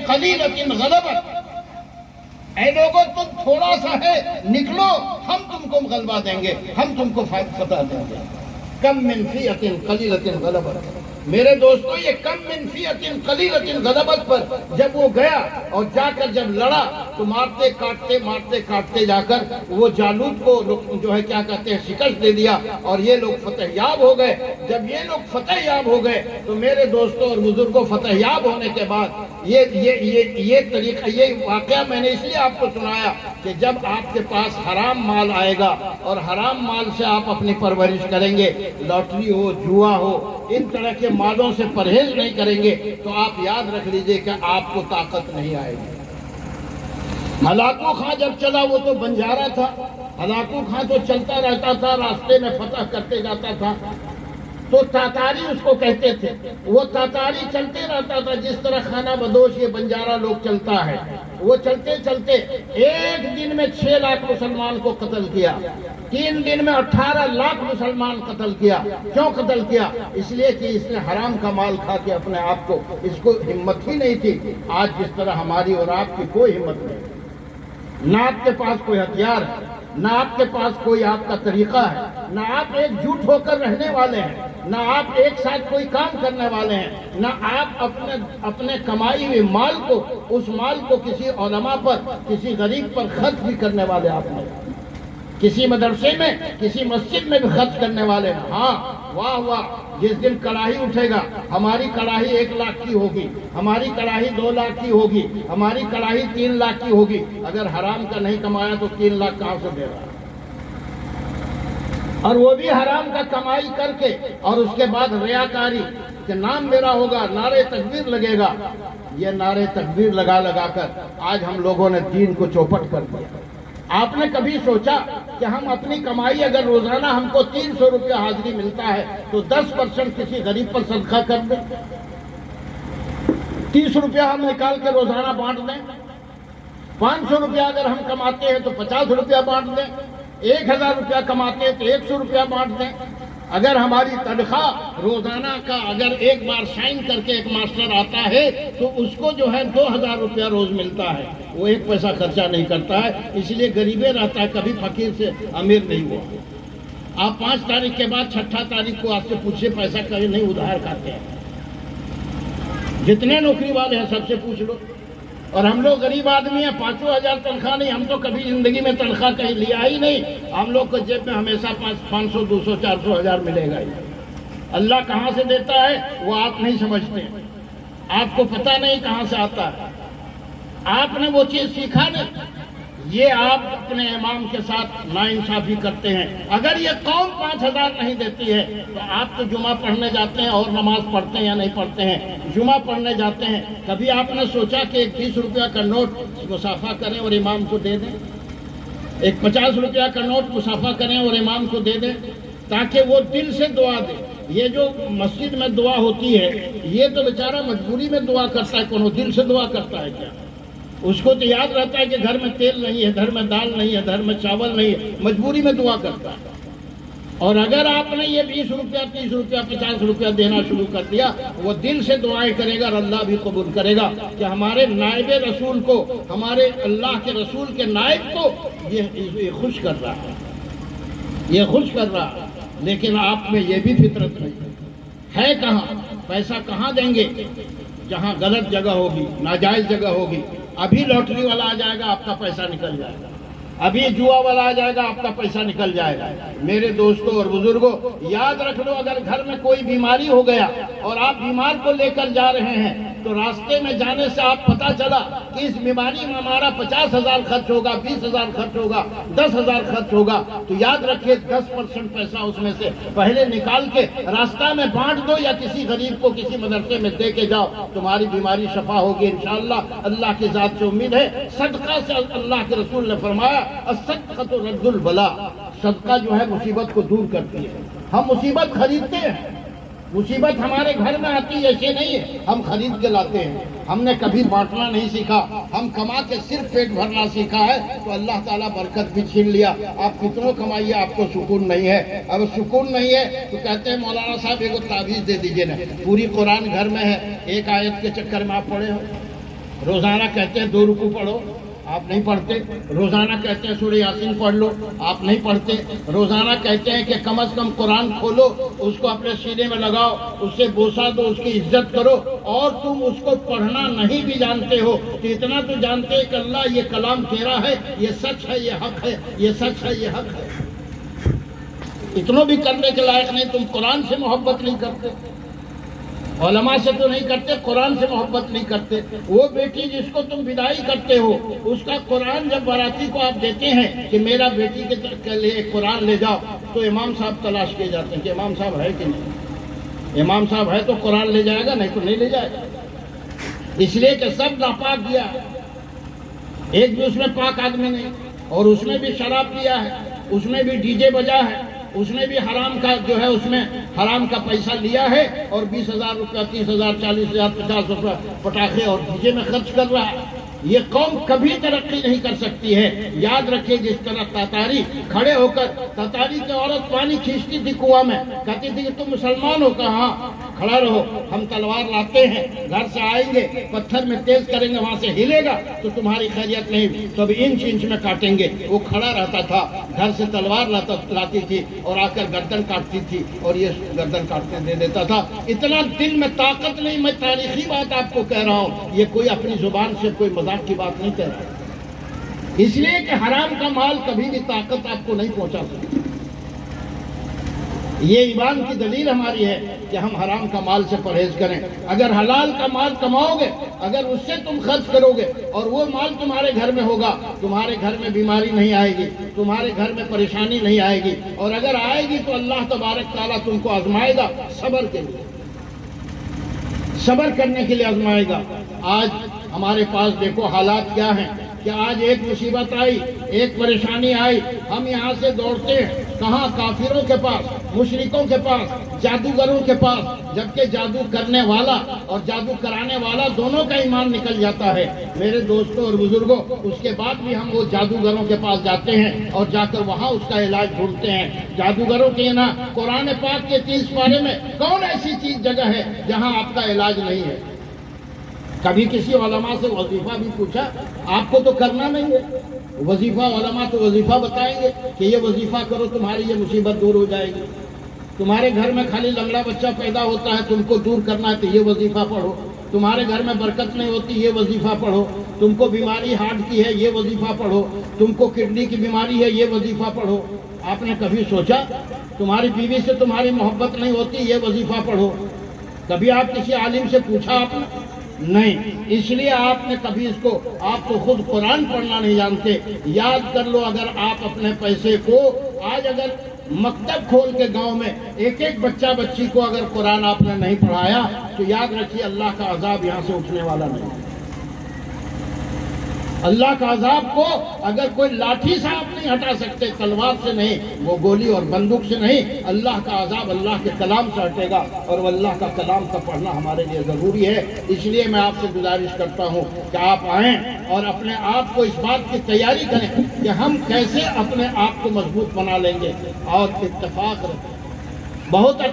قلیلۃ غلبت، اے لوگوں تم تھوڑا سا ہے نکلو، ہم تم کو غلبہ دیں گے، ہم تم کو فتح دیں گے۔ کم من فیۃ قلیلۃ غلبت، میرے دوستو یہ کم من فیۃ قلیلۃ غلبت پر جب وہ گیا اور جا کر جب لڑا تو مارتے کاٹتے جا کر وہ جالوت کو جو ہے کیا کہتے ہیں شکست دے دیا اور یہ لوگ فتح یاب ہو گئے۔ جب یہ لوگ فتح یاب ہو گئے تو میرے دوستوں اور بزرگوں فتح یاب ہونے کے بعد یہ طریقہ، یہ واقعہ میں نے اس لیے آپ کو سنایا کہ جب آپ کے پاس حرام مال آئے گا اور حرام مال سے آپ اپنی پرورش کریں گے، لاٹری ہو، جوا ہو، ان طرح کے مالوں سے پرہیز نہیں کریں گے تو آپ یاد رکھ لیجئے کہ آپ کو طاقت نہیں آئے گی۔ ہلاکو خاں جب چلا وہ تو بنجارا تھا، ہلاکو خاں تو چلتا رہتا تھا، راستے میں فتح کرتے جاتا تھا، تو تاتاری اس کو کہتے تھے۔ وہ تاتاری چلتے رہتا تھا جس طرح خانہ بدوش یہ بنجارا لوگ چلتا ہے، وہ چلتے چلتے ایک دن میں 6 لاکھ مسلمان کو قتل کیا، 3 دن میں 18 لاکھ مسلمان قتل کیا۔ کیوں قتل کیا؟ اس لیے کہ اس نے حرام کا مال کھا کے اپنے آپ کو، اس کو ہمت ہی نہیں تھی۔ آج جس طرح ہماری اور آپ کی کوئی ہمت نہیں، نہ آپ کے پاس کوئی ہتھیار ہے، نہ آپ کے پاس کوئی آپ کا طریقہ ہے، نہ آپ ایک جٹ ہو کر رہنے والے ہیں، نہ آپ ایک ساتھ کوئی کام کرنے والے ہیں، نہ آپ اپنے کمائی ہوئے مال کو، اس مال کو کسی علماء پر، کسی غریب پر خرچ بھی کرنے والے آپ نہیں، کسی مدرسے میں، کسی مسجد میں بھی خرچ کرنے والے ہیں۔ ہاں واہ واہ، جس دن کڑاہی اٹھے گا، ہماری کڑاہی 1 لاکھ کی ہوگی، ہماری کڑاہی 2 لاکھ کی ہوگی، ہماری کڑاہی 3 لاکھ کی ہوگی، اگر حرام کا نہیں کمایا تو 3 لاکھ کہاں سے دے رہا؟ اور وہ بھی حرام کا کمائی کر کے، اور اس کے بعد ریاکاری کہ نام میرا ہوگا، نعرے تکبیر لگے گا۔ یہ نعرے تکبیر لگا کر آج ہم لوگوں نے دین کو چوپٹ کر دیا۔ آپ نے کبھی سوچا کہ ہم اپنی کمائی، اگر روزانہ ہم کو 300 روپیہ حاضری ملتا ہے تو 10% کسی غریب پر صدقہ کر دیں، 30 روپیہ ہم نکال کے روزانہ بانٹ دیں، 500 روپیہ اگر ہم کماتے ہیں تو 50 روپیہ بانٹ دیں، 1000 روپیہ کماتے ہیں تو 100 روپیہ بانٹ دیں۔ اگر ہماری تنخواہ روزانہ کا اگر ایک بار سائن کر کے ایک ماسٹر آتا ہے تو اس کو جو ہے 2000 روپیہ روز ملتا ہے، وہ 1 پیسہ خرچہ نہیں کرتا ہے، اس لیے غریبے رہتا ہے، کبھی فقیر سے امیر نہیں ہوا۔ آپ 5 تاریخ کے بعد 6 تاریخ کو آپ سے پوچھے پیسہ کہیں نہیں ادھار کھاتے ہیں، جتنے نوکری والے ہیں سب سے پوچھ لو۔ اور ہم لوگ غریب آدمی ہیں، 5000 تنخواہ نہیں، ہم تو کبھی زندگی میں تنخواہ کہیں لیا ہی نہیں، ہم لوگ کو جیب میں ہمیشہ 500 200 400 ہزار ملے گا ہی۔ اللہ کہاں سے دیتا ہے وہ آپ نہیں سمجھتے، آپ کو پتہ نہیں کہاں سے آتا ہے، آپ نے وہ چیز سیکھا نہیں۔ یہ آپ اپنے امام کے ساتھ ناانصافی کرتے ہیں۔ اگر یہ قوم 5000 نہیں دیتی ہے تو آپ تو جمعہ پڑھنے جاتے ہیں اور نماز پڑھتے ہیں یا نہیں پڑھتے ہیں؟ جمعہ پڑھنے جاتے ہیں، کبھی آپ نے سوچا کہ ایک 20 روپیہ کا نوٹ مصافحہ کریں اور امام کو دے دیں، ایک 50 روپیہ کا نوٹ مصافحہ کریں اور امام کو دے دیں تاکہ وہ دل سے دعا دے؟ یہ جو مسجد میں دعا ہوتی ہے یہ تو بیچارہ مجبوری میں دعا کرتا ہے، کونوں دل سے دعا کرتا ہے کیا؟ اس کو تو یاد رہتا ہے کہ گھر میں تیل نہیں ہے، گھر میں دال نہیں ہے، گھر میں چاول نہیں ہے، مجبوری میں دعا کرتا ہے۔ اور اگر آپ نے یہ 20 روپیہ 30 روپیہ 50 روپیہ دینا شروع کر دیا، وہ دل سے دعائیں کرے گا اور اللہ بھی قبول کرے گا کہ ہمارے نائب رسول کو، ہمارے اللہ کے رسول کے نائب کو یہ خوش کر رہا ہے، یہ خوش کر رہا ہے۔ لیکن آپ میں یہ بھی فطرت نہیں ہے، کہاں پیسہ کہاں دیں گے؟ جہاں غلط جگہ ہوگی، ناجائز جگہ ہوگی۔ ابھی لاٹری والا آ جائے گا، آپ کا پیسہ نکل جائے گا، ابھی جوا والا آ جائے گا، آپ کا پیسہ نکل جائے گا۔ میرے دوستوں اور بزرگوں یاد رکھ لو، اگر گھر میں کوئی بیماری ہو گیا اور آپ بیمار کو لے کر جا رہے ہیں تو راستے میں جانے سے آپ پتہ چلا کہ اس بیماری میں ہمارا 50,000 خرچ ہوگا، 20,000 خرچ ہوگا، 10,000 خرچ ہوگا، تو یاد رکھیے 10% پیسہ اس میں سے پہلے نکال کے راستہ میں بانٹ دو یا کسی غریب کو کسی مدرسے میں دے کے جاؤ، تمہاری بیماری شفا ہوگی انشاءاللہ۔ اللہ کی ذات سے امید ہے۔ صدقہ سے اللہ کے رسول نے فرمایا الصدقۃ رد البلا، صدقہ جو ہے مصیبت کو دور کرتی ہے۔ ہم مصیبت خریدتے ہیں، مصیبت ہمارے گھر میں آتی ہے، ایسے نہیں ہے، ہم خرید کے لاتے ہیں۔ ہم نے کبھی بانٹنا نہیں سیکھا، ہم کما کے صرف پیٹ بھرنا سیکھا ہے، تو اللہ تعالیٰ برکت بھی چھین لیا۔ آپ کتنوں کمائیے، آپ کو سکون نہیں ہے۔ اب سکون نہیں ہے تو کہتے ہیں مولانا صاحب ایک تعویذ دے دیجئے نا، پوری قرآن گھر میں ہے، ایک آیت کے چکر میں آپ پڑے ہو، روزانہ کہتے ہیں 2 رکوع پڑھو، آپ نہیں پڑھتے۔ روزانہ کہتے ہیں سورہ یاسین پڑھ لو، آپ نہیں پڑھتے۔ روزانہ کہتے ہیں کہ کم از کم قرآن کھولو، اس کو اپنے سینے میں لگاؤ، اس سے بوسہ دو، اس کی عزت کرو، اور تم اس کو پڑھنا نہیں بھی جانتے ہو تو اتنا تو جانتے کہ اللہ یہ کلام تیرا ہے، یہ سچ ہے، یہ حق ہے، یہ سچ ہے، یہ حق ہے۔ اتنا بھی کرنے کے لائق نہیں، تم قرآن سے محبت نہیں کرتے، علماء سے تو نہیں کرتے، قرآن سے محبت نہیں کرتے۔ وہ بیٹی جس کو تم بدائی کرتے ہو، اس کا قرآن جب باراتی کو آپ دیتے ہیں کہ میرا بیٹی کے لیے قرآن لے جاؤ، تو امام صاحب تلاش کیے جاتے ہیں کہ امام صاحب ہے کہ نہیں۔ امام صاحب ہے تو قرآن لے جائے گا، نہیں تو نہیں لے جائے گا، اس لیے کہ سب ناپاک دیا ہے، ایک بھی اس میں پاک آدمی نہیں، اور اس میں بھی شراب پیا ہے، اس میں بھی ڈی جے بجا ہے، اس نے بھی حرام کا جو ہے اس میں حرام کا پیسہ لیا ہے، اور 20,000 روپیہ، 30,000، 40,000، 50 روپیہ پٹاخے اور ڈی جے میں خرچ کر رہا ہے۔ یہ قوم کبھی ترقی نہیں کر سکتی ہے۔ یاد رکھیے، جس طرح تاتاری کھڑے ہو کر، تاتاری کی عورت پانی کھینچتی تھی کنواں میں، کہتی تھی کہ تم مسلمان ہو؟ کہا ہاں، کھڑا رہو، ہم تلوار لاتے ہیں، گھر سے آئیں گے، پتھر میں تیز کریں گے، وہاں سے ہلے گا تو تمہاری خیریت نہیں، تو اب انچ انچ میں کاٹیں گے۔ وہ کھڑا رہتا تھا، گھر سے تلوار لاتی تھی اور آ کر گردن کاٹتی تھی، اور یہ گردن کاٹنے دے دیتا تھا۔ اتنا دل میں طاقت نہیں، میں تاریخی بات آپ کو کہہ رہا ہوں، یہ کوئی اپنی زبان سے کوئی مذاق کی بات نہیں کہہ رہا، اس لیے کہ حرام کا مال کبھی بھی طاقت آپ کو نہیں پہنچا سکتی۔ یہ ایمان کی دلیل ہماری ہے کہ ہم حرام کا مال سے پرہیز کریں۔ اگر حلال کا مال کماؤ گے، اگر اس سے تم خرچ کرو گے، اور وہ مال تمہارے گھر میں ہوگا، تمہارے گھر میں بیماری نہیں آئے گی، تمہارے گھر میں پریشانی نہیں آئے گی، اور اگر آئے گی تو اللہ تبارک تعالیٰ تم کو آزمائے گا صبر کے لیے، صبر کرنے کے لیے آزمائے گا۔ آج ہمارے پاس دیکھو حالات کیا ہیں، کہ آج ایک مصیبت آئی، ایک پریشانی آئی، ہم یہاں سے دوڑتے ہیں کہاں؟ کافروں کے پاس، مشرکوں کے پاس، جادوگروں کے پاس، جبکہ جادو کرنے والا اور جادو کرانے والا دونوں کا ایمان نکل جاتا ہے۔ میرے دوستوں اور بزرگوں، اس کے بعد بھی ہم وہ جادوگروں کے پاس جاتے ہیں اور جا کر وہاں اس کا علاج ڈھونڈتے ہیں۔ جادوگروں کے نا قرآن پاک کے 30 پارے میں کون ایسی چیز جگہ ہے جہاں آپ کا علاج نہیں ہے؟ کبھی کسی علماء سے وظیفہ بھی پوچھا؟ آپ کو تو کرنا نہیں ہے وظیفہ، علماء تو وظیفہ بتائیں گے کہ یہ وظیفہ کرو، تمہاری یہ مصیبت دور ہو جائے گی۔ تمہارے گھر میں خالی لنگڑا بچہ پیدا ہوتا ہے، تم کو دور کرنا ہے تو یہ وظیفہ پڑھو۔ تمہارے گھر میں برکت نہیں ہوتی، یہ وظیفہ پڑھو۔ تم کو بیماری ہارٹ کی ہے، یہ وظیفہ پڑھو۔ تم کو کڈنی کی بیماری ہے، یہ وظیفہ پڑھو۔ آپ نے کبھی سوچا تمہاری بیوی سے تمہاری محبت نہیں ہوتی، یہ وظیفہ پڑھو؟ کبھی آپ کسی عالم سے پوچھا آپ نے؟ نہیں، اس لیے آپ نے کبھی اس کو، آپ تو خود قرآن پڑھنا نہیں جانتے۔ یاد کر لو، اگر آپ اپنے پیسے کو آج اگر مکتب کھول کے گاؤں میں ایک ایک بچہ بچی کو اگر قرآن آپ نے نہیں پڑھایا تو یاد رکھیے اللہ کا عذاب یہاں سے اٹھنے والا نہیں۔ اللہ کا عذاب کو اگر کوئی لاٹھی سے آپ نہیں ہٹا سکتے، تلوار سے نہیں، وہ گولی اور بندوق سے نہیں، اللہ کا عذاب اللہ کے کلام سے ہٹے گا، اور وہ اللہ کا کلام کا پڑھنا ہمارے لیے ضروری ہے۔ اس لیے میں آپ سے گزارش کرتا ہوں کہ آپ آئیں اور اپنے آپ کو اس بات کی تیاری کریں کہ ہم کیسے اپنے آپ کو مضبوط بنا لیں گے، اور اتفاق رکھیں۔ بہت عقل